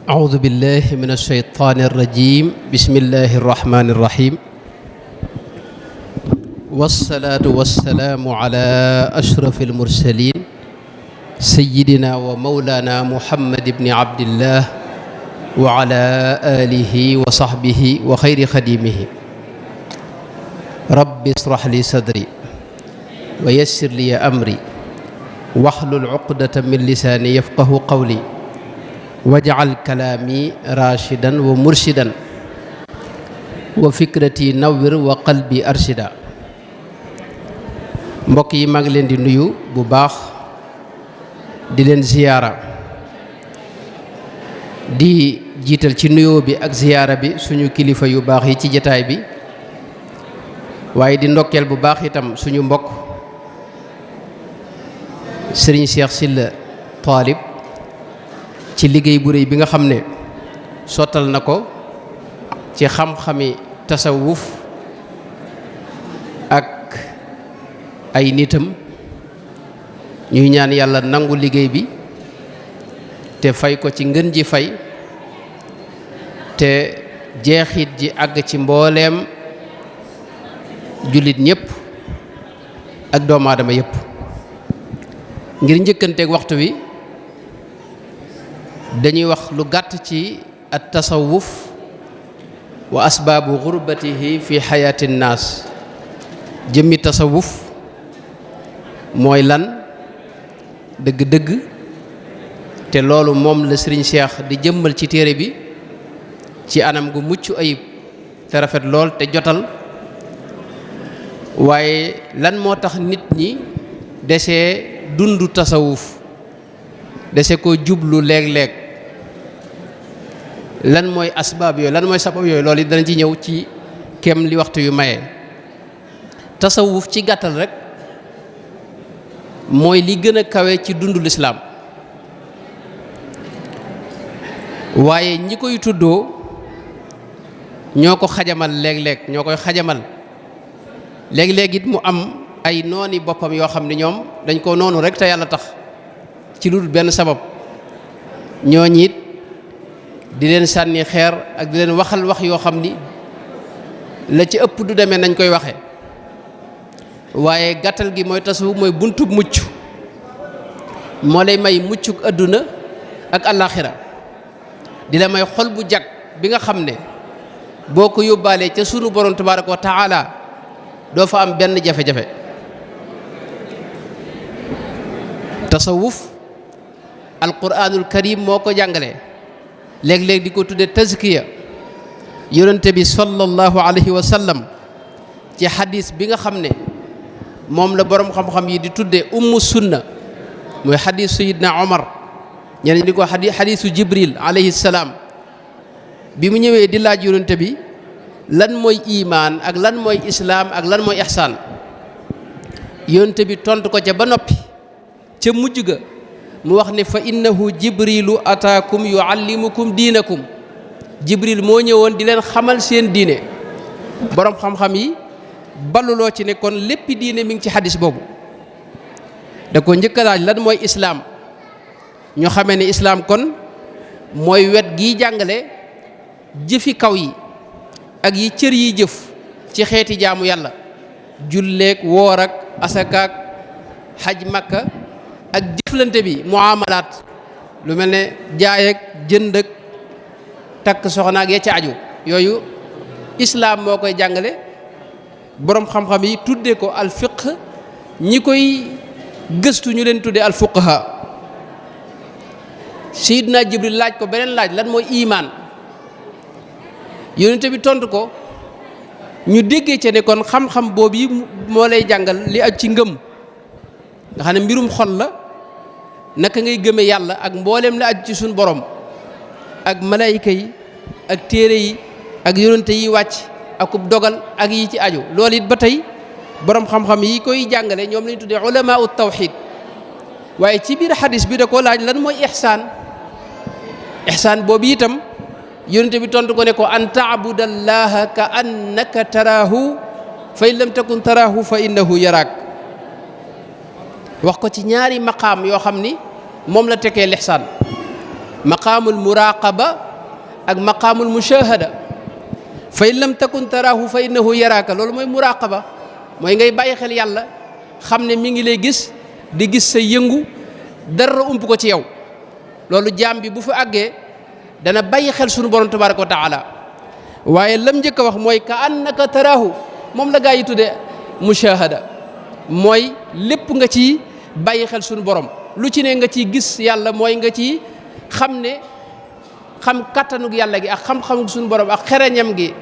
أعوذ بالله من الشيطان الرجيم بسم الله الرحمن الرحيم والصلاة والسلام على أشرف المرسلين سيدنا ومولانا محمد بن عبد الله وعلى آله وصحبه وخير خديمه رب اشرح لي صدري ويسر لي أمري واحلل عقدة من لساني يفقه قولي waj'al kalaami rashidan wa murshidan wa fikrati nawwir wa qalbi arshida. mbokk yi maa ngi leen di nuyu bu baax di leen ziyaara di jiital ci nuyoo bi ak ziyaara bi suñu kilifa yu baax yi ci jataay bi waaye di ndokkeel bu baax itam suñu mbokk Serigne Cheikh Sylla Talib ci liggéey bu réy bi nga xam ne sottal na ko ci xam-xami tasawuf ak ay nitam ñuy ñaan yàlla nangu liggéey bi te fay ko ci ngën ji fay te jeexit ji àgg ci mbooleem jullit ñépp ak doomu aadama yépp. ngir njëkkanteeg waxtu wi dañuy wax lu gàtt ci at tasawuf wa asbaabu gurbatihi fi xayaati nnaas. jëmmi tasawuf mooy lan dëgg-dëgg te loolu moom la Sëriñ Cheikh di jëmmal ci téere bi ci anam gu mucc ayib te rafet lool te jotal. waaye lan moo tax nit ñi desee dundu tasawuf dese ko jublu léeg-léeg, lan mooy asbaab yooyu lan mooy sabab yooyu loolu it danañ ci ñëw ci kem li waxtu yu maye. tasawuf ci gàttal rek mooy li gën a kawe ci dundu lislaam, waaye ñi koy tuddoo ñoo ko xajamal léeg-léeg ñoo koy xajamal léeg-léeg it mu am ay nooni boppam yoo xam ne ñoom dañ ko noonu rek te yàlla tax ci lu dul benn sabab. ñooñu it di leen sànni xeer ak di leen waxal wax yoo xam ni la ci ëpp du demee nañ koy waxe waaye gàttal gi mooy tasawuf mooy buntub mucc, moo lay may muccuk àdduna ak àllaaxira, di la may xol bu jag bi nga xam ne boo ko yóbbaalee ca sunu borom tabaaraka wa taala doo fa am benn jafe-jafe. tasawuf alquraanul karim moo ko jàngale, léeg-léeg di ko tudde tazkiya. yonente bi sallallahu alayhi wa sallam ci xadis bi nga xam ne moom la boroom xam-xam yi di tudde ummu sunna, mooy xadis sayidna omar, ñeneen di ko xadisu jibril alayhi salaam, bi mu ñëwee di laaj yonente bi lan mooy imaan ak lan mooy islaam ak lan mooy ihsaan. yonente bi tontu ko ca ba noppi, ca mujj ga mu wax ne fa innahu jibrilu ataakum yuallimukum diinakum. jibril moo ñëwoon di leen xamal seen diine. boroom xam-xam yi balluloo ci ne kon léppi diine mi ngi ci xadis boobu. da ko njëkk a laaj lan mooy islaam, ñu xamee ne islaam kon mooy wet giy jàngale jëfi kaw yi ak yi cër yi jëf ci xeeti jaamu yàlla, julleek woor ak asakaak xaj makka ak jëflante bi muamalaat, lu mel ne jaay ak jënd ak takk soxna ak ya ca aju. yooyu islaam moo koy jàngale. boroom xam-xam yi tudde ko al fiqh, ñi koy gëstu ñu leen tudde al fuqaha. Seydina Jibril laaj ko beneen laaj, lan mooy imaan. yonente bi tontu ko, ñu déggee ca ne kon xam-xam boobu yi moo lay jàngal li aju ci ngëm, nga xam ne mbirum xol la, naka ngay gëme yàlla ak mbooleem la aju ci suñu borom ak malayka yi ak téere yi ak yonente yi wàcc akub dogal ak yi ci aju. loolu it ba tey borom xam-xam yi koy jàngale ñoom lañu tuddee ulamaa ut tawxiid. waaye ci biir xadis bi da ko laaj lan mooy ihsaan. ihsaan boobu itam yonente bi tontu ko ne ko an taabudallaha ka annaka taraahu fa in lam takun taraahu fa innahu yaraak. wax ko ci ñaari maqaam yoo xam ni moom la tekkee lixsaan. maqaamul muraqaba ak maqaamul mushahada. fa in lam takun taraahu fa innahu yaraaka, loolu mooy muraqaba, mooy ngay bàyyi xel yàlla xam ne mi ngi lay gis, di gis sa yëngu, dara ump ko ci yow. loolu jaam bi bu fa àggee dana bàyyi xel sunu borom tabaraka wa taala. waaye lam njëkk a wax mooy ka annaka taraahu, moom la gaa yi tudde mushahada, mooy lépp nga ci bàyyi xel sunu borom, lu ci ne nga ciy gis yàlla, mooy nga ci xam kattanug yàlla gi ak xam-xamug sunu borom ak xereñam gi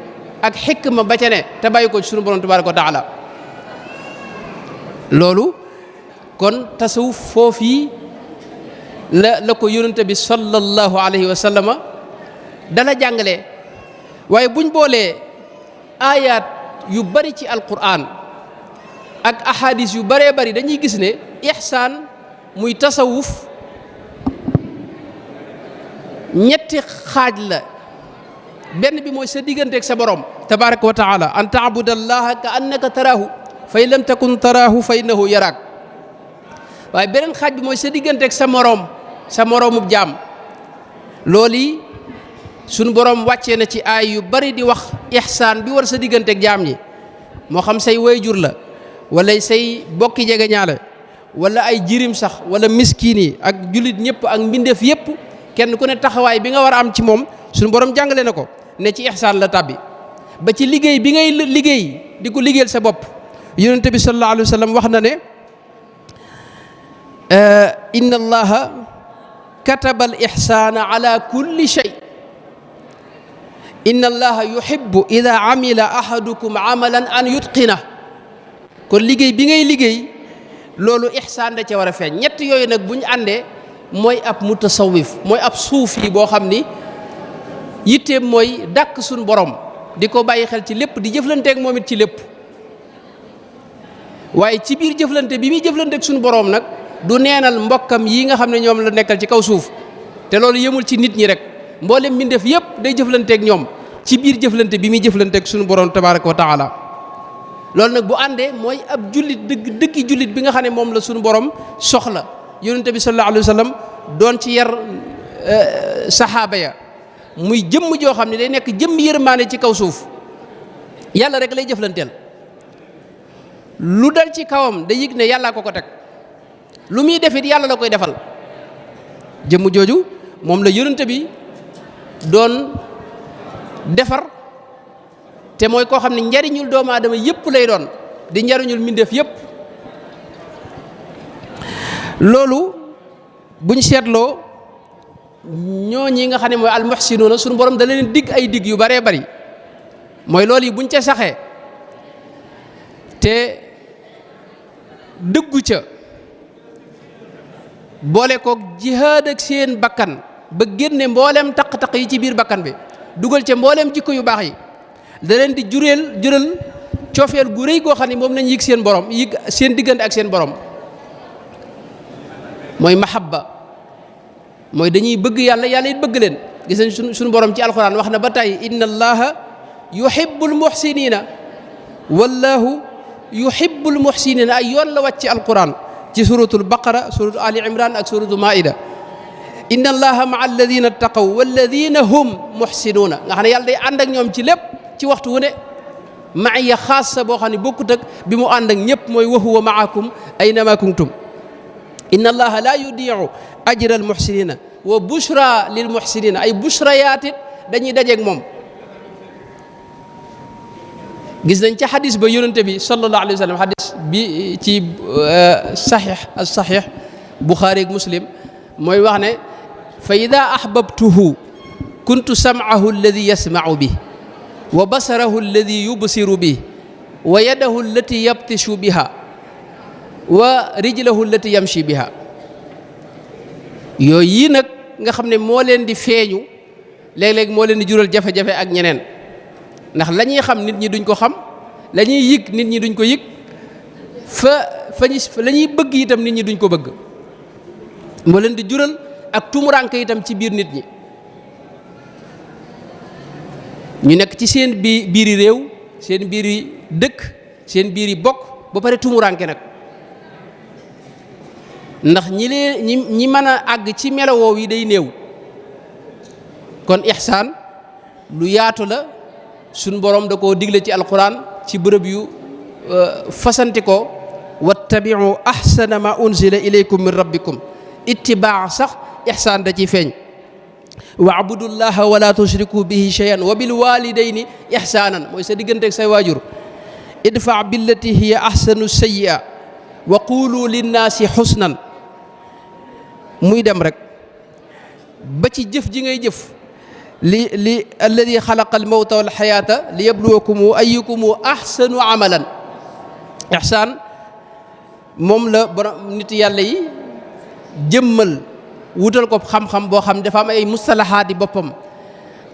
ak xikma ba ca ne te bàyyi ko ci sunu borom tabaraka wa taala. loolu kon tasawuf foofii la ko yonente bi sallallahu alayhi wa sallama dala jàngale. waaye buñ boolee ayaat yu bari ci alquran ak ahadis yu baree bari dañuy gis ne ihsaan muy tasawuf ñetti xaaj la. benn bi mooy sa digganteeg sa borom tabaraka wa taala, an taabudallaha ka annaka taraahu fa in lam takun taraahu fa innahu yaraak. waaye beneen xaaj bi mooy sa digganteeg sa moroomub jaam. loolu yi sunu borom wàccee na ci aay yu bari di wax ihsaan bi war sa digganteeg jaam ñi, moo xam say wayjur la wala say bokki jegeñaale wala ay jirim sax wala miskiin yi ak jullit ñëpp ak mbindeef yëpp, kenn ku ne taxawaay bi nga war a am ci moom sunu borom jàngale na ko ne ci ihsaan la tàbbi. ba ci liggéey bi ngay liggéey di ko liggéeyal sa bopp, yonent bi sallallahu alayhi wa sallam wax na ne inna allaha kataba al ihsaana ala kulli shay, inna allaha yuhibbu ida amila ahadukum amalan an yutqina. kon liggéey bi ngay liggéey loolu ihsaan da ca war a feeñ. ñett yooyu nag bu ñu àndee mooy ab mutasawwif, mooy ab suufi boo xam ni yitteem mooy dàkk suñu borom, di ko bàyyi xel ci lépp, di jëflanteeg moom it ci lépp. waaye ci biir jëflante bi muy jëflanteeg suñu borom nag du neenal mbokkam yi nga xam ne ñoom la nekkal ci kaw suuf. te loolu yemul ci nit ñi rek, mboolem mbindeef yëpp day jëflanteeg ñoom ci biir jëflante bi muy jëflanteeg suñu borom tabaraka wa taala. loolu nag bu àndee mooy ab jullit dëggi jullit bi nga xam ne moom la suñu borom soxla. yonent bi sallallahu alayhi wa sallam doon ci yar saxaaba ya, muy jëmm joo xam ne day nekk jëmm yërmaane ci kaw suuf, yàlla rek lay jëflanteel. lu dal ci kawam da yëg ne yàllaa ko teg, lu muy defit yàlla la koy defal. jëmm jooju moom la yonent bi doon defar, te mooy koo xam ne njariñul doomu aadama yëpp lay doon, di njariñul mbindeef yëpp. loolu buñ seetloo ñooñi nga xam ne mooy almuhsinuuna suñu borom da leen digg ay digg yu baree bari. mooy loolu yi buñ ca saxee te dëggu ca, boole koog jihaad ak seen bakkan ba génne mbooleem taq-taq yi ci biir bakkan bi, dugal ca mbooleem jikko yu baax yi, da leen di jural coofeel gu rëy goo xam ne moom lañ yëg seen borom, yëg seen diggante ak seen borom. mooy mahabba, mooy dañuy bëgg yàlla, yàlla it bëgg leen. gis nañ suñu borom ci alxuraan wax na ba tey inna allaha yuhibbul muhsinina wallahu yuhibbul muhsinina. ay yoon la wàcc ci alquran ci suratul baqara, suratu ali imran ak suratu maida. inna allaha maa alladina taqaw walladina hum muhsinuuna, nga xam ne yàlla day ànd ak ñoom ci lépp, ci waxtu wu ne. maaya xaasa boo xam ne bokkut ak bi mu ànd ak ñëpp, mooy wa huwa maakum aynama kuntum. inna allaha la yudiu ajra al muhsinina wa bushra lil muhsinina. ay bushrayaatit dañuy dajeeg moom. gis nañ ca xadis ba yonente bi sallallahu alayhi wa sallam, xadis bi ci saxiix Buxaari ak Muslim, mooy wax ne fa ida ahbabtuhu kuntu sam'ahu alladi yasma'u bi wa basarahu alladi yubsiru bi wa yadahu allati yabtishu biha wa rijlahu allati yamshi biha. yooyu yii nag nga xam ne moo leen di feeñu léeg-léeg moo leen di jural jafe-jafe ak ñeneen, ndax la ñuy xam nit ñi duñ ko xam, la ñuy yëg nit ñi duñ ko yëg, la ñuy bëgg itam nit ñi duñ ko bëgg. moo leen di jural ak tumuranke itam ci biir nit ñi. ñu nekk ci seen biiri réew, seen biiri dëkk, seen biiri bokk, ba pare tumuranke nag. ndax ñi mën a àgg ci melowoo yi day néew. kon ihsaan lu yaatu la suñ borom da koo digle ci alquran ci bërëb yu fasanti ko wattabiu ahsana ma unzila ilaykum min rabbikum ittibaa sax ihsaan da ciy feeñ waabudullaha wala tushriku bihi shay'an wa bil walidayni ihsaanan mooy sa diggante ak say waajur idfa billati hiya ahsanu sayyi'a wa qulu linnaasi husnan muy dem rek ba ci jëf ji ngay jëf li alladi xalaqa almawta wal xayaata li yabluwakum ayyukum ahsanu amalan ihsaan moom la borom nit yàlla yi jëmmal wutal ko xam-xam boo xam dafa am ay mustalahaati boppam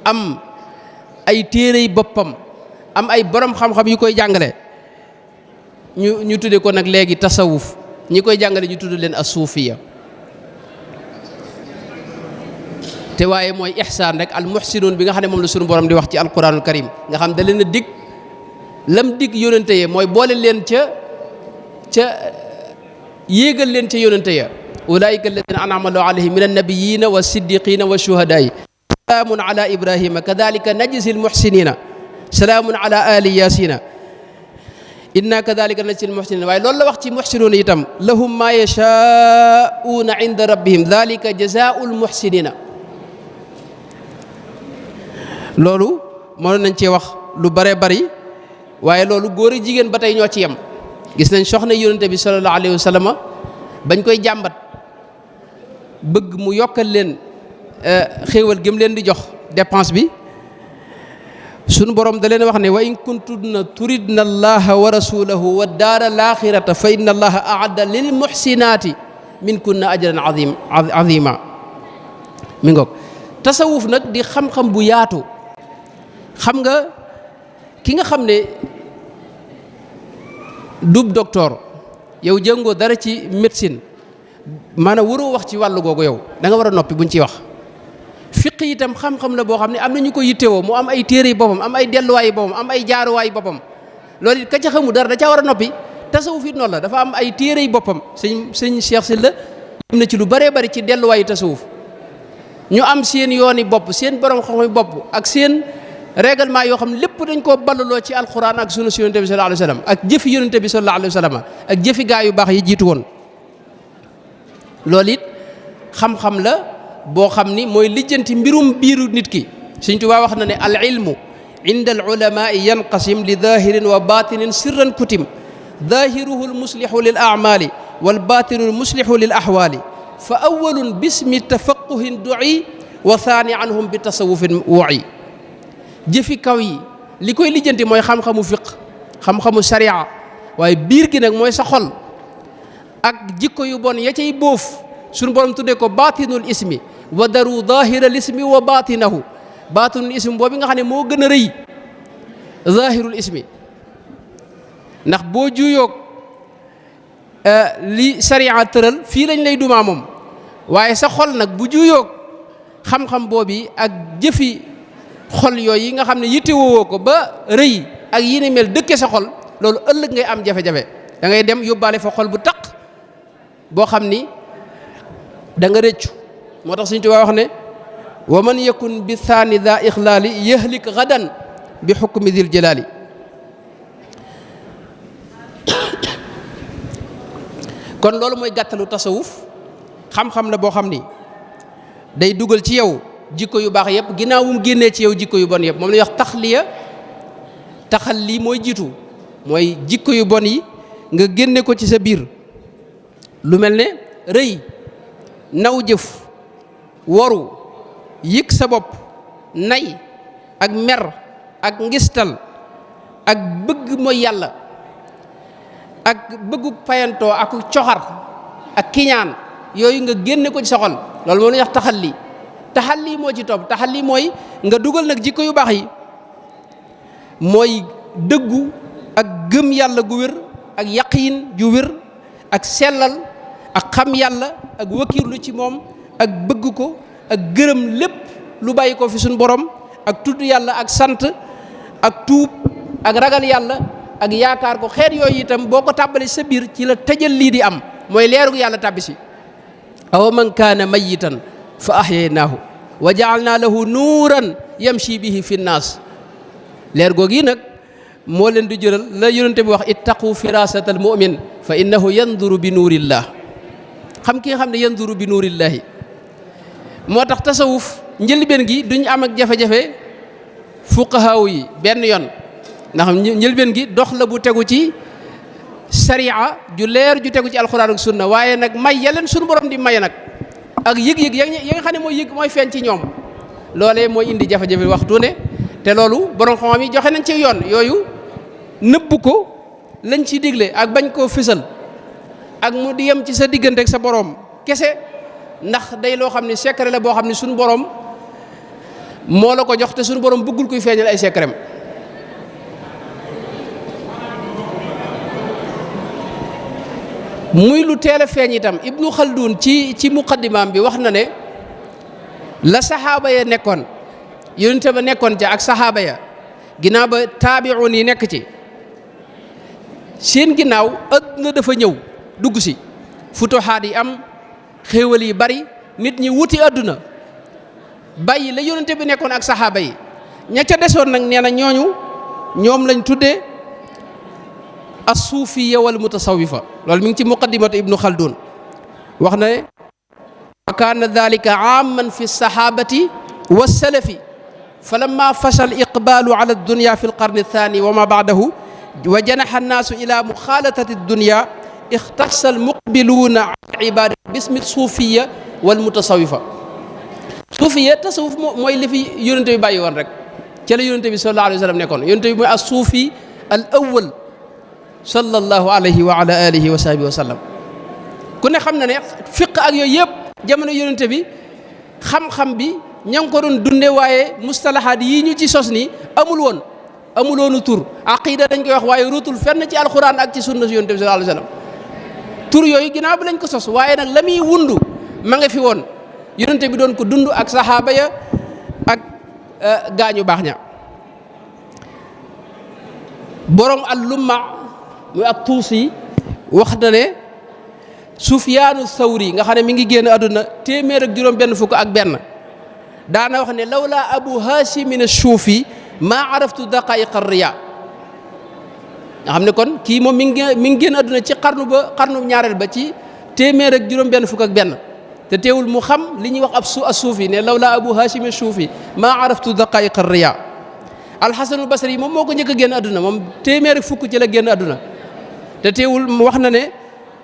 am ay téerey boppam am ay borom xam-xam yu koy jàngale ñu tudde ko nag léegi tasawuf ñi koy jàngale ñu tudde leen as-suufiya te waaye mooy ihsaan rek al muhsinuun bi nga xam ne moom la sunu borom di wax ci alquranul karim nga xam da leen a dig lam dig yónente ya mooy boole leen ca yéegal leen ca yónente ya ulaika alladina an'ama allahu alayhim min annabiyina wa siddiqina wa shuhadaai salaamun ala ibrahima kadalika najzi almuhsinina salaamun ala ali yasina inna kadalika najzi almuhsinina waaye loolu la wax ci muhsinuuna itam lahum ma yashaa'uuna inda rabbihim dalika jazaau almuhsinina loolu mënoon nañ cee wax lu bare bari waaye loolu góor ak jigéen ba tey ñoo ci yem gis nañ soxna yonente bi sallallahu alayhi wa sallam bañ koy jàmbat bëgg mu yokkal leen xéewal gëm leen di jox dépense bi sunu borom da leen wax ne wa in kuntunna turidna allaha wa rasulahu wa daara alaxirata fa inna allaha aadda lil muhsinaati min kunna ajran azima mi ngoog tasawuf nag di xam-xam bu yaatu xam nga ki nga xam ne dub docteur yow jëngoo dara ci médecine maanaam waroo wax ci wàllu googu yow da nga war a noppi buñ ciy wax fiq itam xam-xam la boo xam ne am na ñu ko yittewoo mu am ay téere boppam am ay delluwaay boppam am ay jaaruwaay boppam loolu it ka ca xamu dara da caa war a noppi tasawuf it noonu la dafa am ay téere boppam sëñ Cheikh Sylla am na ci lu bëree bëri ci delluwaayu tasawuf ñu am seen yooni bopp seen borom xam-xam bopp ak seen règlement yoo xam ne lépp dañ koo ballaloo ci alquran ak sunna si yonente bi sallallahu alayhi wa sallam ak jëfi yonente bi sallallahu alayhi wa sallam ak jëfi gaa yu baax yi jiitu woon loolu it xam-xam la boo xam ni mooy lijjanti mbirum biiru nit ki Sëñ Tuubaa wax na ne al ilmu inda al ulamaai yanqasim li dahirin wa batinin sirran kutim dahiruhu al muslihu lil amali wal batinu al muslihu lil ahwali fa awalun bismi tafaquhin du'i wa thani anhum bi tasawufin wu'i jëfi kaw yi li koy lijjanti mooy xam-xamu fiq xam-xamu sharia waaye biir gi nag mooy sa xol ak jikko yu bon ya cay bóof suñu borom tuddee ko baatinul ismi wa daru zahiral ismi wa baatinahu baatinul ismi boobu nga xam ne moo gën a rëy zahirul ismi ndax boo juyoog li sharia tëral fii lañ lay dumaa moom waaye sa xol nag bu juyoog xam-xam boobu ak jëfi xol yooyu yi nga xam ne yittewoo ko ba rëy ak yi ni mel dëkke sa xol loolu ëllëg ngay am jafe-jafe da ngay dem yóbbaale fa xol bu taq boo xam ni da nga rëccu moo tax Sëñ Tuubaa wax ne wa man yakun bi thani da ixlaali yahlik gadan bi xukmi dil jalaali kon loolu mooy gàttalu tasawuf xam-xam la boo xam ni day dugal ci yow jikko yu baax yëpp ginnaaw bu mu génnee ci yow jikko yu bon yëpp moom la ñuy wax taxliya taxalli mooy jiitu mooy jikko yu bon yi nga génne ko ci sa biir lu mel ne rëy naw jëf waru yëg sa bopp nay ak mer ak ngistal ak bëgg mooy yàlla ak bëggu payantoo ak coxar ak kiñaan yooyu nga génne ko ci sa xol loolu moom la ñuy wax taxalli moo ci topp taxalli mooy nga dugal nag jikko yu baax yi mooy dëggu ak gëm yàlla gu wér ak yaqiin ju wér ak sellal ak xam yàlla ak wakiirlu ci moom ak bëgg ko ak gërëm lépp lu bàyyi ko fi suñu borom ak tudd yàlla ak sant ak tuub ak ragal yàlla ak yaakaar ko xeet yooyu itam boo ko tàbbali sa biir ci la tëjal lii di am mooy leerug yàlla tàbbi si aw man kaana mayitan fa ahyaynaahu wa ja'alna lahu nuuran yamshi bihi fi nnaas leer googu yi nag moo leen di jëral la yonente bi wax ittaqu firasata al mu'min fa innahu yanduru bi nuurillah xam ki nga xam ne yanduru bi nuurillahi moo tax tasawuf njëlbeen gi duñ am ak jafe-jafe fuqahaaw yi benn yoon ndax njëlbeen gi dox la bu tegu ci sariya ju leer ju tegu ci alxuraan ak sunna waaye nag may yaleen suñu borom di may nag ak yëg-yëg ya nga xam ne mooy feeñ ci ñoom loolee mooy indi jafe-jafe waxtu ne te loolu borom xam-xam yi joxe nañ ci yoon yooyu nëbb ko lañ ci digle ak bañ koo fësal ak mu di yem ci sa diggante ak sa borom kese ndax day loo xam ne secret la boo xam ne suñu borom moo la ko jox te suñu borom bëggul kuy feeñal ay secret muy lu teel a feeñ itam Ibnu Khaldun ci muqaddimaam bi wax na ne la saxaaba ya nekkoon yonente ba nekkoon ca ak saxaaba ya ginnaaw ba taabi'un yi nekk ci seen ginnaaw adduna dafa ñëw dugg si futuhaat yi am xéewal yi bari nit ñi wuti adduna bàyyi la yonente bi nekkoon ak saxaaba yi ña ca desoon nag nee na ñoom lañ tuddee as-suufiyya wal mutasawifa loolu mi ngi ci muqaddimatu Ibnu Khaldun wax na ne wa kaana dalika aaman fi sahabati wa salafi fa lamma fasha al iqbalu ala ad-dunya fi al-qarni ath-thani wa ma ba'dahu wa janaha an-nasu ila mukhalatati ad-dunya ikhtassa al-muqbiluna ala ibadati bismi as-sufiyya wal mutasawifa suufiyya tasawuf mooy li fi yonente bi bàyyi woon rek ca la yonente bi sallallahu alayhi wa sallam nekkoon yonente bi mooy as-suufi al-awwal sallallahu alayhi wa ala alihi wa sahbihi wa sallam ku ne xam na ne fiq ak yooyu yëpp jamono yonente bi xam-xam bi ña ngi ko doon dunde waaye mustalahaat yii ñu ci sos nii amul woonu tur aqida dañ koy wax waaye ruutul fenn ci alquran ak ci sunna si yonente bi sallallahu alayhi wa sallam tur yooyu ginnaaw bi lañ ko sos waaye nag la muy wundu ma nga fi woon yonente bi doon ko dund ak saxaaba ya ak gaañu baax ña borom al-lumma muy ak tuusi wax na ne Sufyaanu Sawri nga xam ne mi ngi génn àdduna téeméer ak juróom benn fukk ak benn daana wax ne lawla abu haasimin ash-Shuufi maa araftu daqaa'iq ar-riyaa nga xam ne kon kii moom mi ngi génn àdduna ci xarnu ñaareel ba ci téeméer ak juróom benn fukk ak benn te teewul mu xam li ñuy wax ab suufi ne lawla abu haasimin ash-Shuufi maa araftu daqaa'iq ar-riyaa al-Hasanul Basri moom moo ko njëkk a génn àdduna moom téeméer ak fukk ci la génn àdduna te teewul wax na ne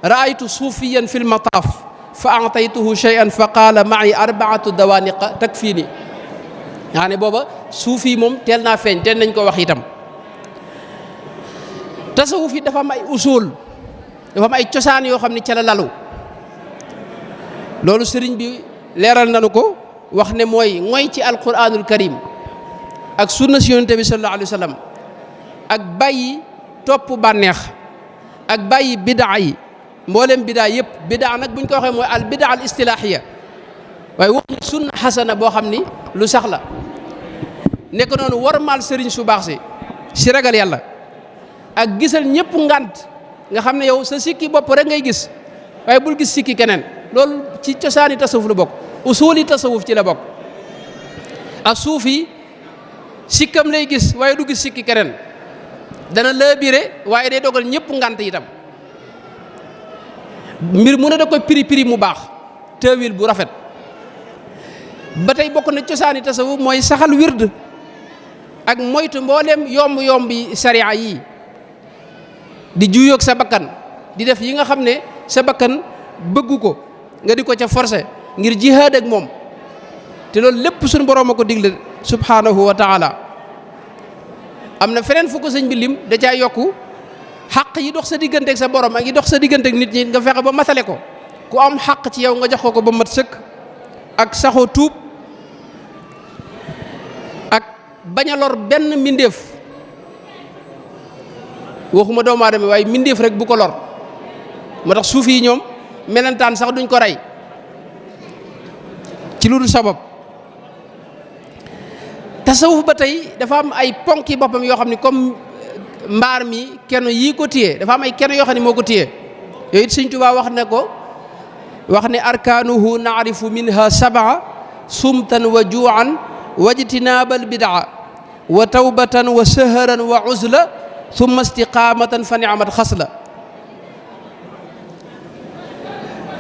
raaytu suufiyan fi lmataaf fa ataytuhu shay'an fa qaala ma'i arbaatu dawaaniqa takfiini nga ne booba suufi moom teel naa feeñ teel nañ ko wax itam tasawuf yi dafa am ay usul dafa am ay cosaan yoo xam ne ca la lalu loolu sëriñ bi leeral nañu ko wax ne mooy ngoy ci alquranul karim ak sunna si yonente bi sallallahu alayhi wa sallam ak bàyyi topp bànneex ak bàyyi bidaa yi mboolem bidaa yëpp bidaa nag buñ ko waxee mooy al bidaa al istilaahiya waaye waxuñu sunna xasana boo xam ni lu sax la nekk noonu warmaal sëriñ su baax si ragal yàlla ak gisal ñëpp ngant nga xam ne yow sa sikki bopp rek ngay gis waaye bul gis sikki keneen loolu ci cosaani tasawuf la bokk usuli tasawuf ci la bokk ak suufi sikkam lay gis waaye du gis sikki keneen dana laabire waaye day dogal ñëpp ngant itam mbir mu ne da koy piri mu baax teewil bu rafet ba tey bokk na cosaani tasawuf mooy saxal wird ak moytu mboolem yomb yi sariya yi di juyoog sa bakkan di def yi nga xam ne sa bakkan bëggu ko nga di ko ca forcé ngir jihaad ak moom te loolu lépp suñu borom a ko digle subhanahu wa taala am na feneen fu ko sëñ bi lim da caa yokku xaq yi dox sa diggante ak sa borom ak yi dox sa diggante ak nit ñi nga fexe ba matale ko ku am xaq ci yow nga jox ko ba mat sëkk ak saxoo tuub ak bañ a lor benn mbindeef waxuma doomu aadama waaye mbindeef rek bu ko lor moo tax suuf yi ñoom melentaan sax duñ ko rey ci lu dul sabab tasawuf ba tey dafa am ay ponki boppam yoo xam ne comme mbaar mi kenn yii ko téye dafa am ay kenn yoo xam ne moo ko téye yooyu it Sëñ Tuubaa wax ne ko wax ne arkaanuhu naarifu minha sab'a sumtan wa juuan wajtinaabal bidaa wa tawbatan wa sahran wa uzla thumma istiqaamatan fa ni'mat xasla.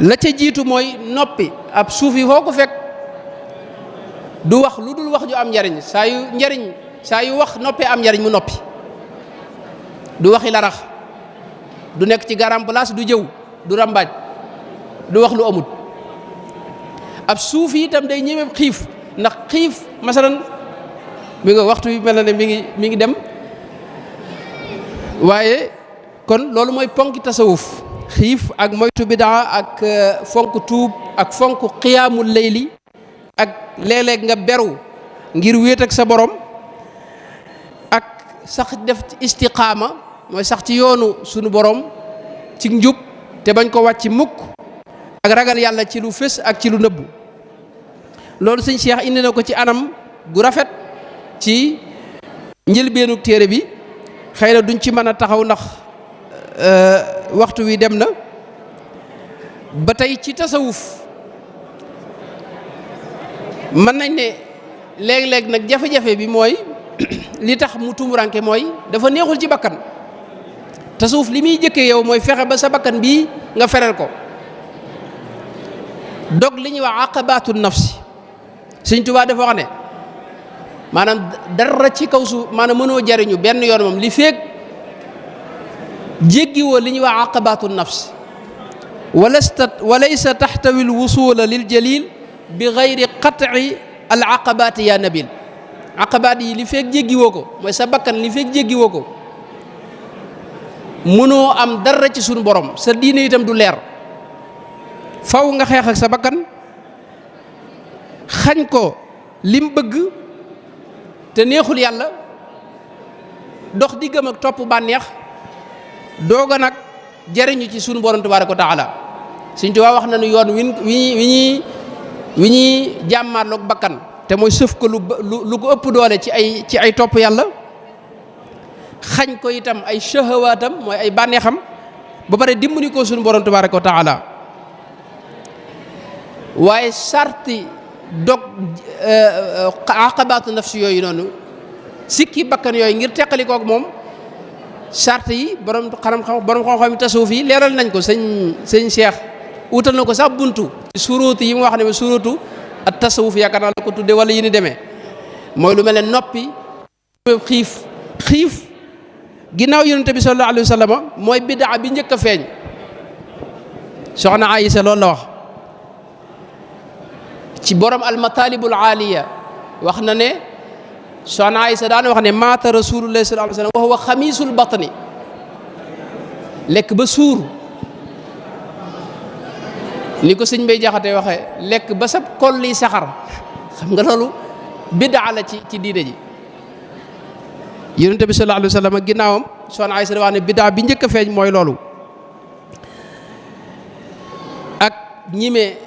la ca jiitu mooy noppi. ab suuf yi foo ko fekk du wax lu dul wax ju am njariñ saa yu wax noppee am njariñ mu noppi. du waxi larax, du nekk ci garam place, du jëw, du rambaaj, du wax lu amut. ab suuf yi itam day ñeme xiif, ndax xiif masalan mi nga waxtu bi mel na ne mi ngi dem, waaye kon loolu mooy ponki tasawuf. xiif ak moytu bidaa ak fonk tuub ak fonk xiyaamul layli ak léeg-léeg nga beru ngir wéet ak sa borom ak sax def istiqaama mooy sax ci yoonu sunu borom ci njub te bañ ko wàcc mukk ak ragal yàlla ci lu fés ak ci lu nëbbu. loolu sëñ Cheikh indi na ko ci anam gu rafet ci njëlbeenu téere bi. xëy na duñ ci mën a taxaw ndax waxtu wi dem na. ba tey ci tasawuf mën nañ ne léeg-léeg nag jafe-jafe bi mooy li tax mu tumuranke mooy dafa neexul ci bakkan. tasawuf li muy jëkkee yow mooy fexe ba sa bakkan bii nga fereel ko dog li ñuy wax aqabatu nafsi. Sëñ Tuubaa dafa wax ne maanaam dara ci kaw suuf maanaam mënoo jariñu benn yoon moom li feeg jéggiwoo li ñuy wax aqabatu nafsi walaysa taxtawi alwusula lil jalil bi gayri qat'i al aqabati ya nabil. aqabaat yi li feeg jéggiwoo ko mooy sa bakkan li feeg jéggiwoo ko mënoo am dara ci sunu borom, sa diine itam du leer. faw nga xeex ak sa bakkan xañ ko lim bëgg te neexul yàlla, dox diggam ak topp bànneex dooga nag jariñu ci sunu borom tabaaraka wa taala. Sëñ Tuubaa wax na nu yoon wi ñuy jàmmaarloog bakkan te mooy sëf ko lu ko ëpp doole ci ay topp yàlla, xañ ko itam ay shahawaatam mooy ay bànneexam, ba pare dimbali ko sunu borom tabaaraka wa taala. waaye sarti dog aqabaatu nafsi yooyu noonu, sikki bakkan yooyu ngir teqali kook moom, sart yi borom xam-xam tasawuf yi leeral nañ ko. sëñ Cheikh utal na ko sax buntu ci suruut yi mu wax ne suruutu at tasawuf yaakaar naa la ko tudde wala yi ni demee. mooy lu mel ne noppi, xiif ginnaaw yonent bi sallallahu alayhi wa sallam mooy bidaa bi njëkk a feeñ. soxna Aysa loolu la wax ci borom almatalibul aaliya, wax na ne soxna Aysa daan wax ne maata rasulullahi sallallahu alayhi wa sallam wa huwa xamiisul batni. lekk ba suur, ni ko sëñ Mbay Jaxate waxee, lekk ba sa kolli saxar. xam nga loolu bidaa la ci diine ji. yonent bi sallallahu alayhi wa sallam ginnaawam soxna Aysa wax ne bidaa bi njëkk a feeñ mooy loolu. ak ñime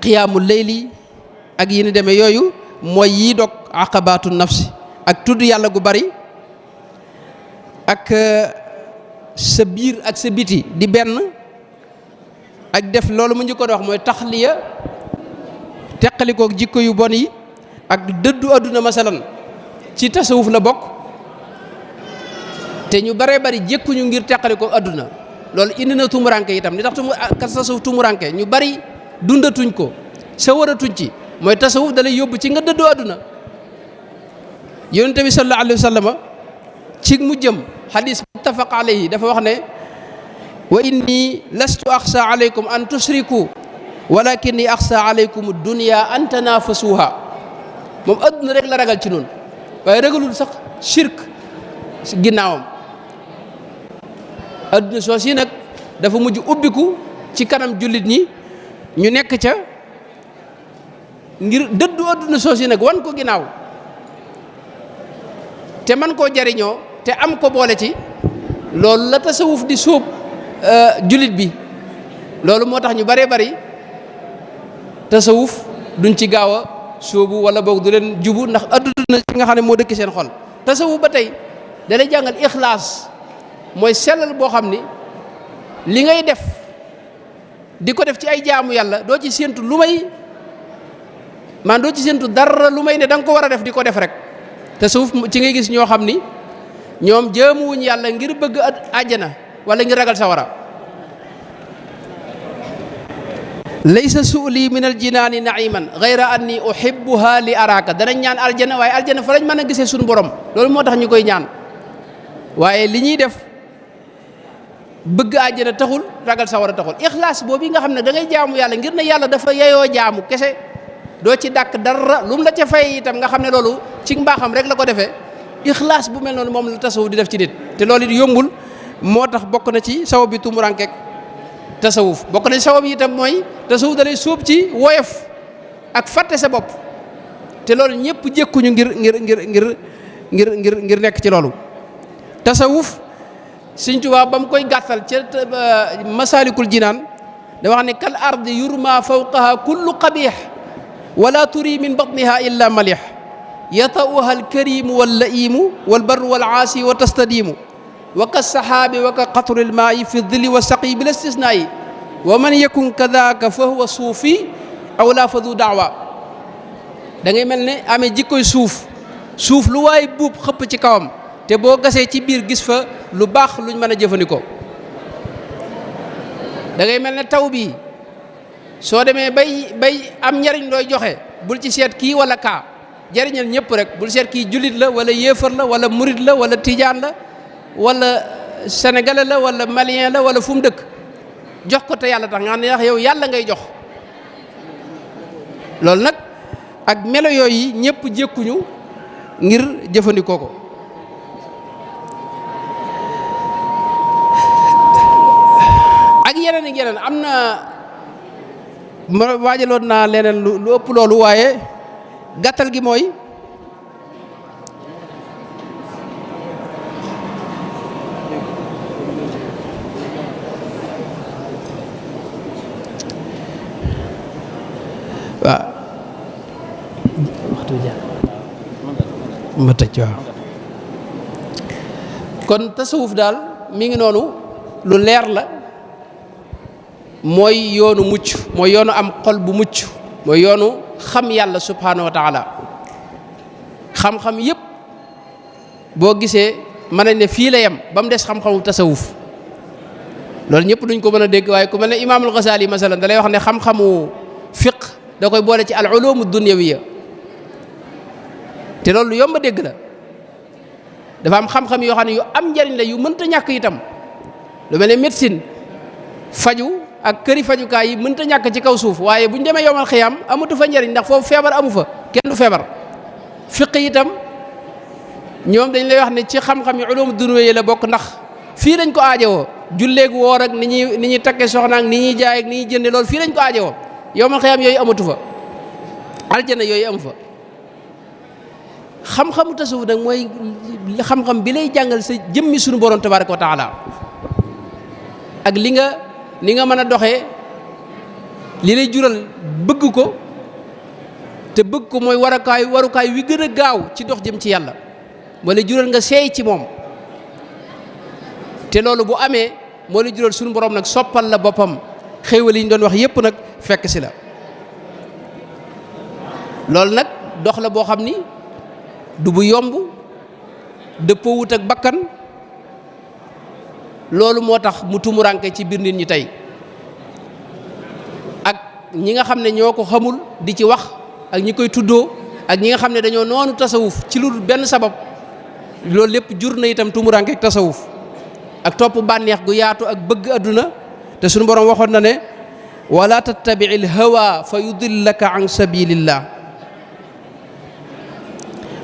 qiyaamul layli ak yi ni demee yooyu mooy yii dog aqabaatu nafsi. ak tudd yàlla gu bari ak sa biir ak sa biti di benn, ak def loolu mu njëkkoon wax mooy taxliya, teqalikook jikko yu bon yi, ak dëddu àdduna masalan ci tasawuf la bokk. te ñu baree bari jékkuñu ngir teqalikook àdduna, loolu indi na tumuranke itam. li tax tasawuf tumuranke ñu bari dundatuñ ko, sa waratuñ ci, mooy tasawuf da lay yóbbu ci nga dëddu àdduna. yonent bi sallallahu alayhi wa sallam ci mu jëm xadis muttafaq alayhi dafa wax ne wa inni lastu axsa alaykum an tusriku walakinni axsa alaykum dunya an tanafasuha. moom àdduna rek la ragal ci noonu, waaye ragalul sax shirk ginnaawam. àdduna soo si nag dafa mujj ubbiku ci kanam jullit ñi, ñu nekk ca ngir dëddu àdduna soo si nag wan ko ginnaaw te man koo jariñoo te am ko boole ci. loolu la tasawuf di sóob jullit bi. loolu moo tax ñu baree bari tasawuf duñ ci gaaw a sóobu wala boog du leen jubu, ndax àdduna ci nga xam ne moo dëkk seen xol. tasawuf ba tey da lay jàngal ixlaas, mooy sellal boo xam ni li ngay def di ko def ci ay jaamu yàlla doo ci séentu lu may man doo ci séntu dara lu may ne da nga ko war a def di ko def rek. tasawuf ci ngay gis ñoo xam ni ñoom jaamuwuñ yàlla ngir bëgg àjjana wala ngir ragal sawara. laysa suuli min aljinaani naiman gayra anni uhibbuha li araka danañ ñaan aljana waaye aljana fa lañ mën a gisee suñu borom loolu moo tax ñu koy ñaan waaye li ñuy def bëgg àjjana taxul ragal sawara taxul. ixlaas boobu nga xam ne da ngay jaamu yàlla ngir ne yàlla dafa yeyoo jaamu kese doo ci dàkk dara lu mu la ca fay itam nga xam ne loolu ci mbaaxam rek la ko defee ixlaas bu mel noonu moom la tasawuf di def ci nit te loolu it yombul moo tax bokk na ci sabab bi tumurankeek tasawuf bokk na ci sabab yi itam mooy tasawuf da lay sóob ci woyof ak fàtte sa bopp te loolu ñëpp jékkuñu ngir nekk ci loolu. tasawuf Sëñ Tuubaa ba mu koy gàttal ca Masaalikul Jinaan da wax ne kal ardi yurma fawqaha kullu qabih wala turi min batniha illa malih yata'uha alkarimu wallaimu walbarru walaasi wa tastadimu wa ka sahaabi wa ka qatri almaai fi dilli wa saqi bila istisnaai wa man yakun kadaka fa huwa suufi aw la fa du daawa da ngay mel ne amee jikkoy suuf lu waay buub xëpp ci kawam te boo gasee ci biir gis fa lu baax luñ mën a jëfandikoo. da ngay mel ne taw bi soo demee bay am njariñ looy joxe bul ci seet kii wala kaa jariñal ñëpp rek bul seet kii jullit la wala yéefar la wala murit la wala tijaan la wala sénégalais la wala malien la wala fu mu dëkk jox ko te yàlla tax nga xam ne yow yàlla ngay jox. loolu nag ak melo yooyu ñëpp jékkuñu ngir jëfandikoo ko. ak yeneen ak yeneen am na ma waajaloon naa leneen lu ëpp loolu waaye gàttal gi mooy waaw waxtu jaar ma tëj waaw kon tasawuf daal mi ngi noonu lu leer la mooy yoonu mucc mooy yoonu am xol bu mucc mooy yoonu xam yàlla subhaanahu wa taala xam-xam yëpp boo gisee mën nañ ne fii la yem ba mu des xam-xamu tasawuf loolu ñëpp duñ ko mën a dégg waaye ku mel ne imaamul Ghazali masalan da lay wax ne xam-xamu fiq da koy boole ci al ulumu dunyawiya te loolu lu yomb a dégg la dafa am xam-xam yoo xam ne yu am njariñ la yu mënta ñàkk itam lu mel ne médecine faju ak këri fajukaay yi mënta ñàkk ci kaw suuf waaye bu ñu demee yomal xiyaam amatu fa njariñ ndax foofu feebar amu fa kenn du feebar. fiq itam ñoom dañ lay wax ne ci xam-xam yi ulum dunyawiya la bokk ndax fii lañ ko aajowoo julleeg woor ak ni ñuy takkee soxna ak ni ñuy jaay ak ni ñuy jënde loolu fii lañ ko aajowoo yomal xiyaam yooyu amatu fa aljana yooyu amu fa. xam-xamu tasawuf nag mooy xam-xam bi lay jàngal sa jëmmi suñu borom tabaaraka wa taala ak li nga mën a doxee li lay jural bëgg ko te bëgg ko mooy warukaay wi gën a gaaw ci dox jëm ci yàlla moo lay jural nga seey ci moom te loolu bu amee moo lay jural suñu borom nag soppal la boppam xéewal yi ñu doon wax yépp nag fekk si la loolu nag dox la boo xam ni du bu yomb dëppoo wut ak bakkan loolu moo tax mu tumuranke ci biir nit ñi tey ak ñi nga xam ne ñoo ko xamul di ci wax ak ñi koy tuddoo ak ñi nga xam ne dañoo noonu tasawuf ci lu benn sabab loolu lépp jur na itam tumuranke ak tasawuf ak topp bànneex gu yaatu ak bëgg adduna te suñu borom waxoon na ne wala tattabi'il hawa fa yudillaka an sabilillah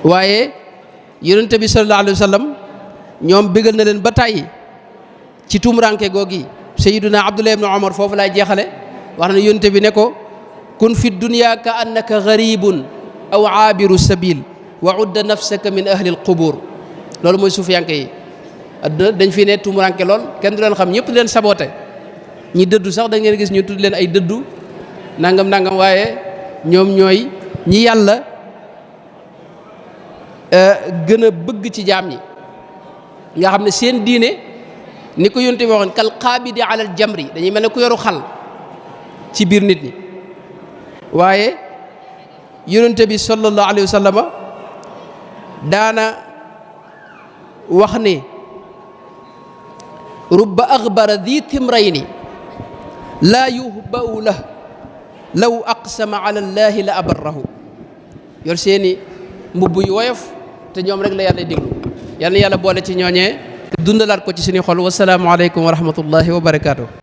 waaye yonente bi sallallahu alayhi wa sallam ñoom bégal na leen ba tàyyi ci tumuranke googi sayyiduna Abdullah ibn Umar foofu laay jeexale wax na yonente bi ne ko kun fi dunya ka annaka gharibun aw aabiru sabil wa udda nafsaka min ahli alqubur loolu mooy suufiyanke yi adduna dañ fi ne tumuranke lool kenn du leen xam ñëpp di leen saboté ñi dëddu sax da ngeen gis ñu tudd leen ay dëddu nangam waaye ñoom ñooy ñi yàlla gën a bëgg ci jaam ñi nga xam ne seen diine ni ko yonte bi waxoon kal qaabidi alal jamri dañuy mel ne ku yoru xal ci biir nit ñi waaye yonente bi sallallahu alayhi wa sallam daana wax ni rubba axbara di timrayni laa yuhba'u lah law aqsama ala llaahi la abarrahu. yor seeni mbubb yu woyof te ñoom rek la yàlla déglu. yal na yàlla boole ci ñooñee dundalaat ko ci suñu xol. wasalaamu aleykum wa rahmatullahi wa barakaatu.